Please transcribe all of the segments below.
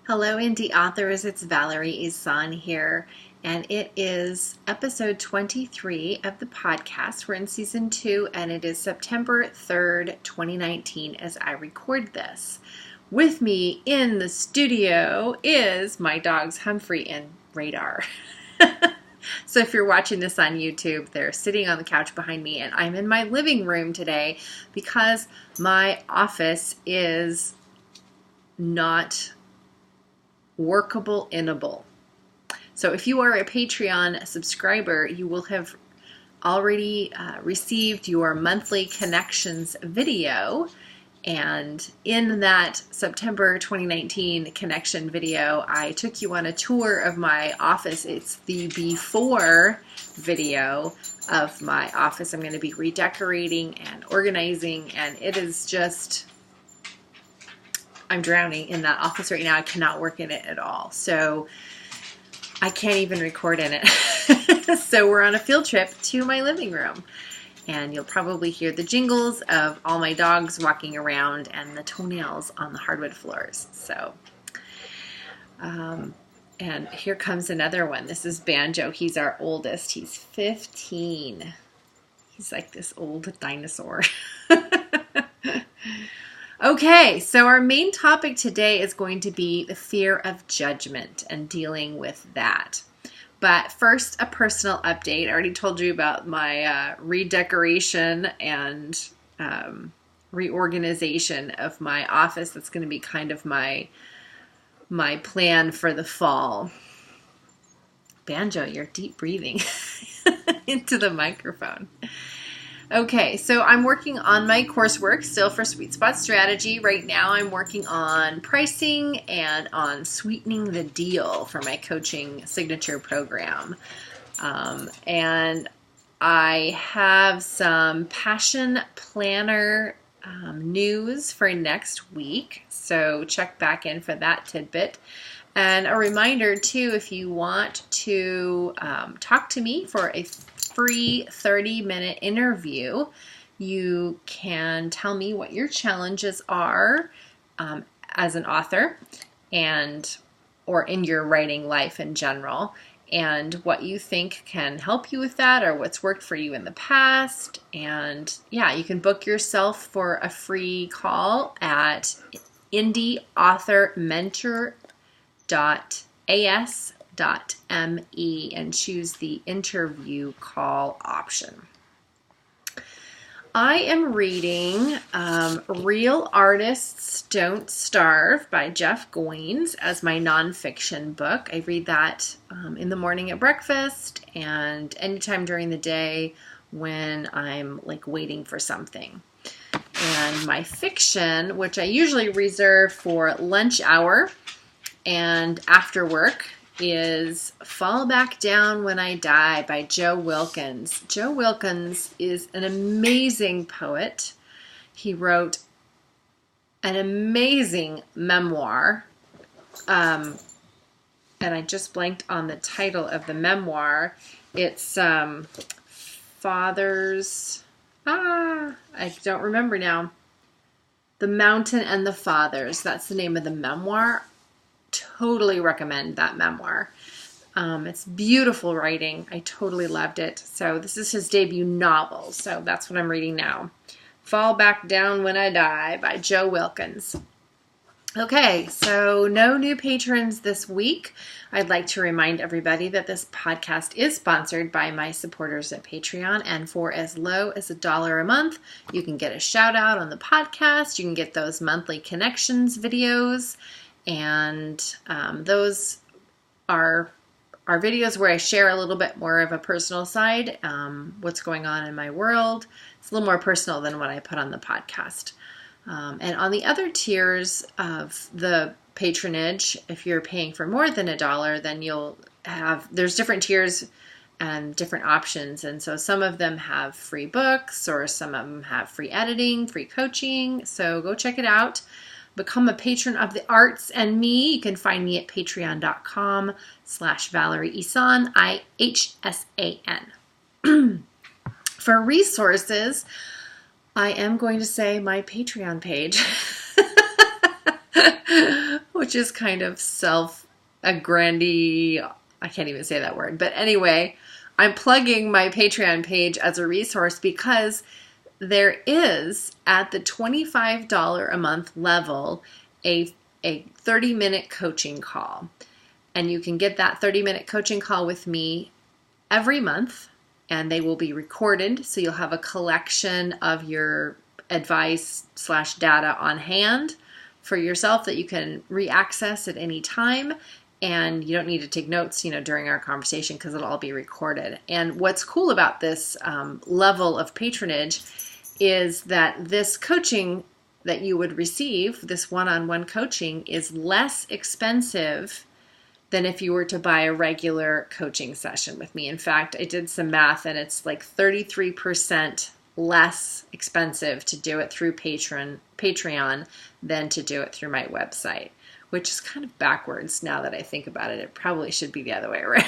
Hello, indie authors. It's Valerie Ihsan here, and it is episode 23 of the podcast. We're in season 2, and it is September 3rd, 2019, as I record this. With me in the studio is my dogs Humphrey and Radar. So if you're watching this on YouTube, they're sitting on the couch behind me, and I'm in my living room today because my office is not workable-inable. So if you are a Patreon subscriber, you will have already received your monthly connections video. And in that September 2019 connection video, I took you on a tour of my office. It's the before video of my office. I'm going to be redecorating and organizing, and it is just... I'm drowning in that office right now. I cannot work in it at all. So I can't even record in it. So we're on a field trip to my living room. And you'll probably hear the jingles of all my dogs walking around and the toenails on the hardwood floors. So, and here comes another one. This is Banjo. He's our oldest. He's 15. He's like this old dinosaur. Okay, so our main topic today is going to be the fear of judgment and dealing with that. But first, a personal update. I already told you about my redecoration and reorganization of my office. That's going to be kind of my plan for the fall. Banjo, you're deep breathing into the microphone. Okay, so I'm working on my coursework still for Sweet Spot Strategy. Right now I'm working on pricing and on sweetening the deal for my coaching signature program. And I have some Passion Planner news for next week, so check back in for that tidbit. And a reminder too, if you want to talk to me for a free 30-minute interview, you can tell me what your challenges are as an author or in your writing life in general, and what you think can help you with that or what's worked for you in the past. And yeah, you can book yourself for a free call at indieauthormentor.as.me and choose the interview call option. I am reading Real Artists Don't Starve by Jeff Goins as my nonfiction book. I read that in the morning at breakfast and anytime during the day when I'm like waiting for something. And my fiction, which I usually reserve for lunch hour and after work, is Fall Back Down When I Die by Joe Wilkins. Joe Wilkins is an amazing poet. He wrote an amazing memoir. And I just blanked on the title of the memoir. It's Fathers... I don't remember now. The Mountain and the Fathers. That's the name of the memoir. Totally recommend that memoir. It's beautiful writing. I totally loved it. So this is his debut novel. So that's what I'm reading now. Fall Back Down When I Die by Joe Wilkins. Okay, so no new patrons this week. I'd like to remind everybody that this podcast is sponsored by my supporters at Patreon, and for as low as $1 a month, you can get a shout out on the podcast. You can get those monthly connections videos, and those are videos where I share a little bit more of a personal side, what's going on in my world. It's a little more personal than what I put on the podcast. And on the other tiers of the patronage, if you're paying for more than $1, then there's different tiers and different options. And so some of them have free books, or some of them have free editing, free coaching. So go check it out. Become a patron of the arts and me. You can find me at patreon.com/Valerie Ihsan, IHSAN. For resources, I am going to say my Patreon page. which is kind of self-aggrandi. I can't even say that word. But anyway, I'm plugging my Patreon page as a resource because there is, at the $25 a month level, a 30-minute coaching call. And you can get that 30-minute coaching call with me every month, and they will be recorded. So you'll have a collection of your advice/data on hand for yourself that you can re-access at any time. And you don't need to take notes, during our conversation because it'll all be recorded. And what's cool about this level of patronage is that this coaching that you would receive, this one-on-one coaching, is less expensive than if you were to buy a regular coaching session with me. In fact, I did some math and it's like 33% less expensive to do it through Patreon than to do it through my website, which is kind of backwards now that I think about it. It probably should be the other way around.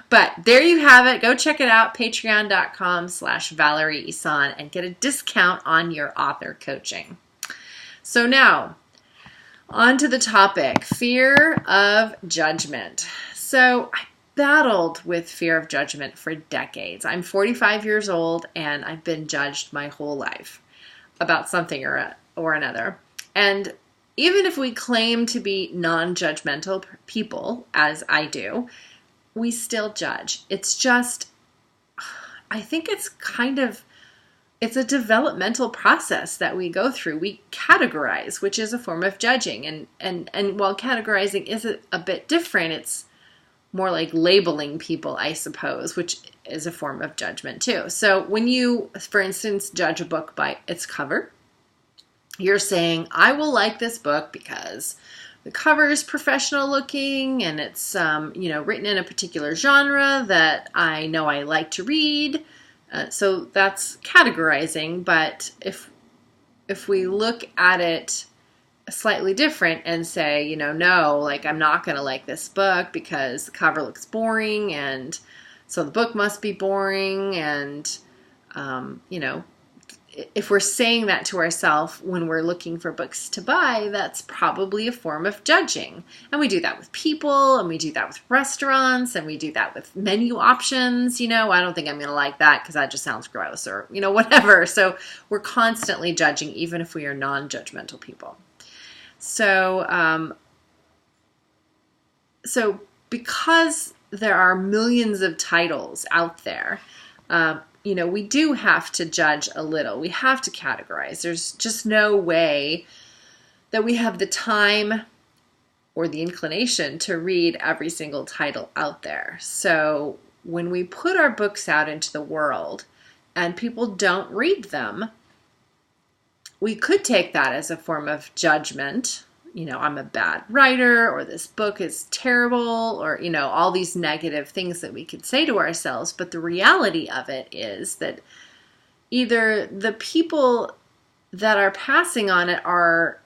But there you have it. Go check it out, patreon.com/Valerie Ihsan, and get a discount on your author coaching. So now, on to the topic, fear of judgment. So I battled with fear of judgment for decades. I'm 45 years old, and I've been judged my whole life about something or another. And even if we claim to be non-judgmental people, as I do, we still judge. It's just, I think it's a developmental process that we go through. We categorize, which is a form of judging. And while categorizing is a bit different, it's more like labeling people, I suppose, which is a form of judgment too. So when you, for instance, judge a book by its cover, you're saying, I will like this book because the cover is professional looking and it's, written in a particular genre that I know I like to read. So that's categorizing. But if we look at it slightly different and say, no, like I'm not going to like this book because the cover looks boring, and so the book must be boring, and if we're saying that to ourselves when we're looking for books to buy, that's probably a form of judging. And we do that with people, and we do that with restaurants, and we do that with menu options. I don't think I'm going to like that because that just sounds gross, or, whatever. So we're constantly judging, even if we are non-judgmental people. So, because there are millions of titles out there, we do have to judge a little. We have to categorize. There's just no way that we have the time or the inclination to read every single title out there. So when we put our books out into the world and people don't read them, we could take that as a form of judgment. I'm a bad writer, or this book is terrible, or, all these negative things that we could say to ourselves. But the reality of it is that either the people that are passing on it are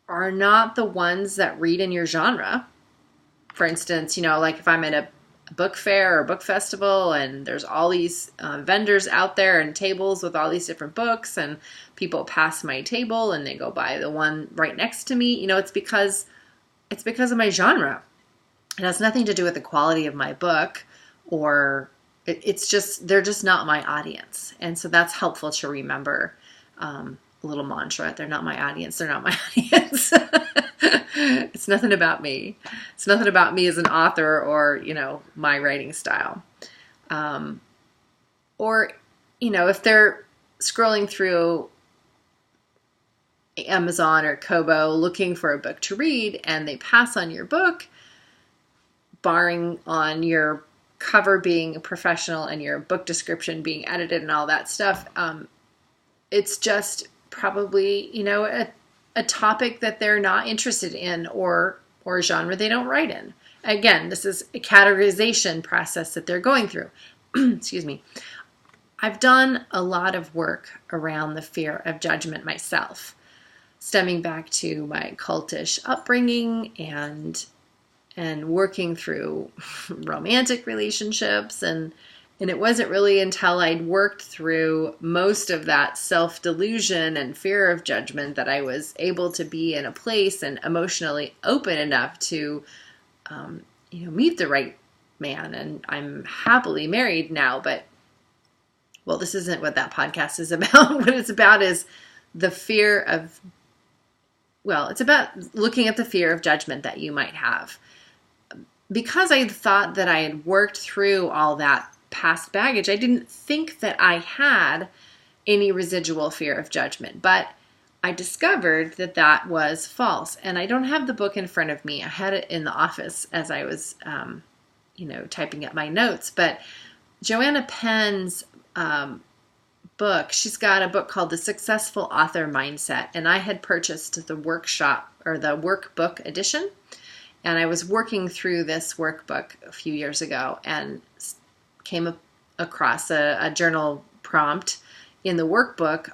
not the ones that read in your genre. For instance, like if I'm at a book fair or book festival and there's all these vendors out there and tables with all these different books, and people pass my table and they go by the one right next to me, it's because of my genre. It has nothing to do with the quality of my book, or it's just, they're just not my audience. And so that's helpful to remember. A little mantra: they're not my audience, they're not my audience. It's nothing about me. It's nothing about me as an author or, my writing style. Or, if they're scrolling through Amazon or Kobo looking for a book to read and they pass on your book, barring on your cover being professional and your book description being edited and all that stuff, it's just probably, a topic that they're not interested in, or a genre they don't write in. Again, this is a categorization process that they're going through. Excuse me. I've done a lot of work around the fear of judgment myself, stemming back to my cultish upbringing and working through romantic relationships and And it wasn't really until I'd worked through most of that self-delusion and fear of judgment that I was able to be in a place and emotionally open enough to, meet the right man. And I'm happily married now, but, well, this isn't what that podcast is about. What it's about is the fear of, it's about looking at the fear of judgment that you might have. Because I thought that I had worked through all that past baggage, I didn't think that I had any residual fear of judgment, but I discovered that that was false. And I don't have the book in front of me. I had it in the office as I was, typing up my notes. But Joanna Penn's book, she's got a book called The Successful Author Mindset. And I had purchased the workshop or the workbook edition. And I was working through this workbook a few years ago and came across a journal prompt in the workbook.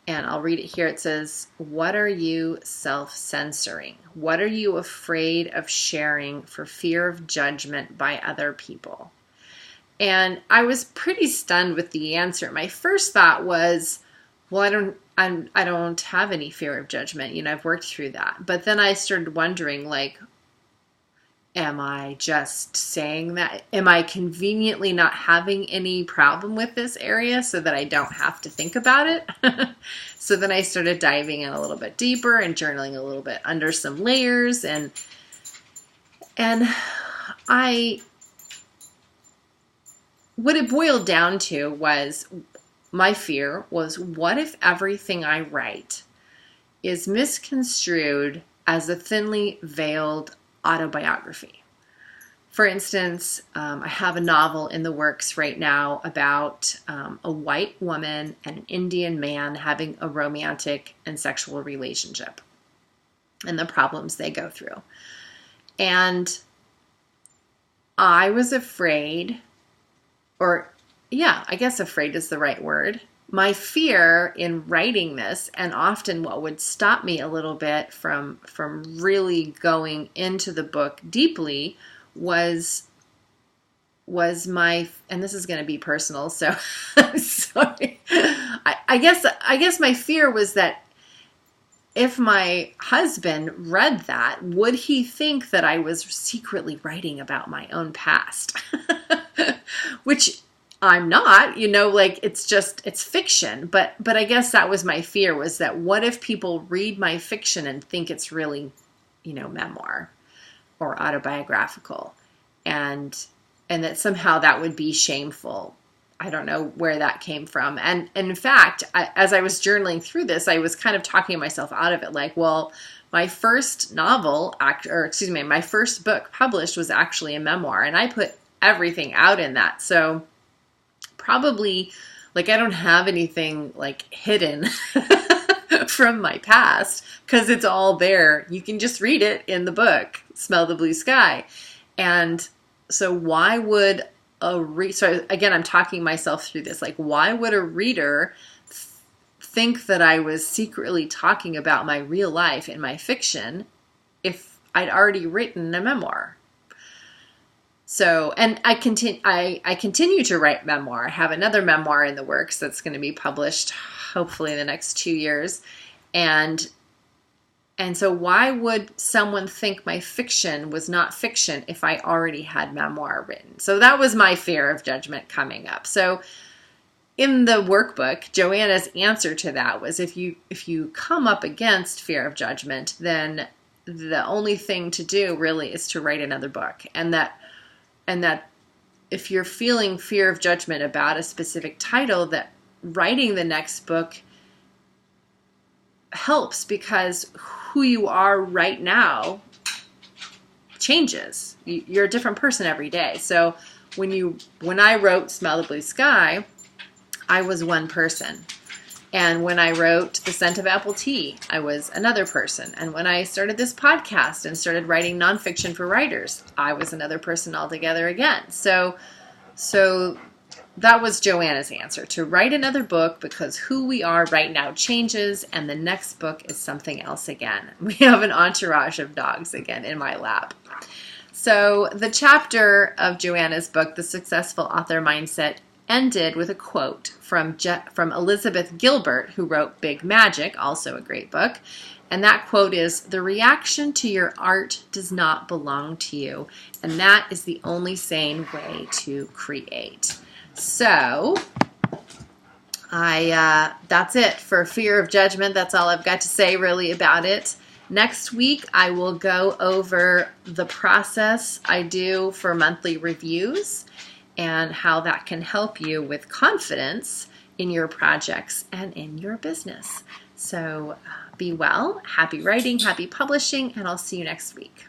And I'll read it here. It says, "What are you self-censoring? What are you afraid of sharing for fear of judgment by other people?" And I was pretty stunned with the answer. My first thought was, well, I don't have any fear of judgment. I've worked through that. But then I started wondering, am I just saying that? Am I conveniently not having any problem with this area so that I don't have to think about it? So then I started diving in a little bit deeper and journaling a little bit under some layers. And what it boiled down to was, my fear was, what if everything I write is misconstrued as a thinly veiled autobiography? For instance, I have a novel in the works right now about a white woman and an Indian man having a romantic and sexual relationship and the problems they go through. And I was afraid, I guess afraid is the right word. My fear in writing this, and often what would stop me a little bit from really going into the book deeply, was my, and this is going to be personal, so I'm sorry. I guess my fear was that if my husband read that, would he think that I was secretly writing about my own past? Which I'm not, it's fiction. But I guess that was my fear, was that what if people read my fiction and think it's really, memoir or autobiographical, and that somehow that would be shameful. I don't know where that came from. And in fact, as I was journaling through this, I was kind of talking myself out of it. My first my first book published was actually a memoir, and I put everything out in that. So probably, I don't have anything hidden from my past, because it's all there. You can just read it in the book, Smell the Blue Sky. And so why would so again, I'm talking myself through this, why would a reader think that I was secretly talking about my real life in my fiction if I'd already written a memoir? So, and I continue to write memoir. I have another memoir in the works that's going to be published hopefully in the next 2 years. And so why would someone think my fiction was not fiction if I already had memoir written? So that was my fear of judgment coming up. So in the workbook, Joanna's answer to that was, if you come up against fear of judgment, then the only thing to do really is to write another book. And that if you're feeling fear of judgment about a specific title, that writing the next book helps, because who you are right now changes. You're a different person every day. So when I wrote Smell the Blue Sky, I was one person. And when I wrote The Scent of Apple Tea, I was another person. And when I started this podcast and started writing nonfiction for writers, I was another person altogether again. So that was Joanna's answer, to write another book, because who we are right now changes, and the next book is something else again. We have an entourage of dogs again in my lap. So the chapter of Joanna's book, The Successful Author Mindset, ended with a quote from Elizabeth Gilbert, who wrote Big Magic, also a great book. And that quote is, "The reaction to your art does not belong to you." And that is the only sane way to create. So that's it for Fear of Judgment. That's all I've got to say really about it. Next week, I will go over the process I do for monthly reviews and how that can help you with confidence in your projects and in your business. So be well, happy writing, happy publishing, and I'll see you next week.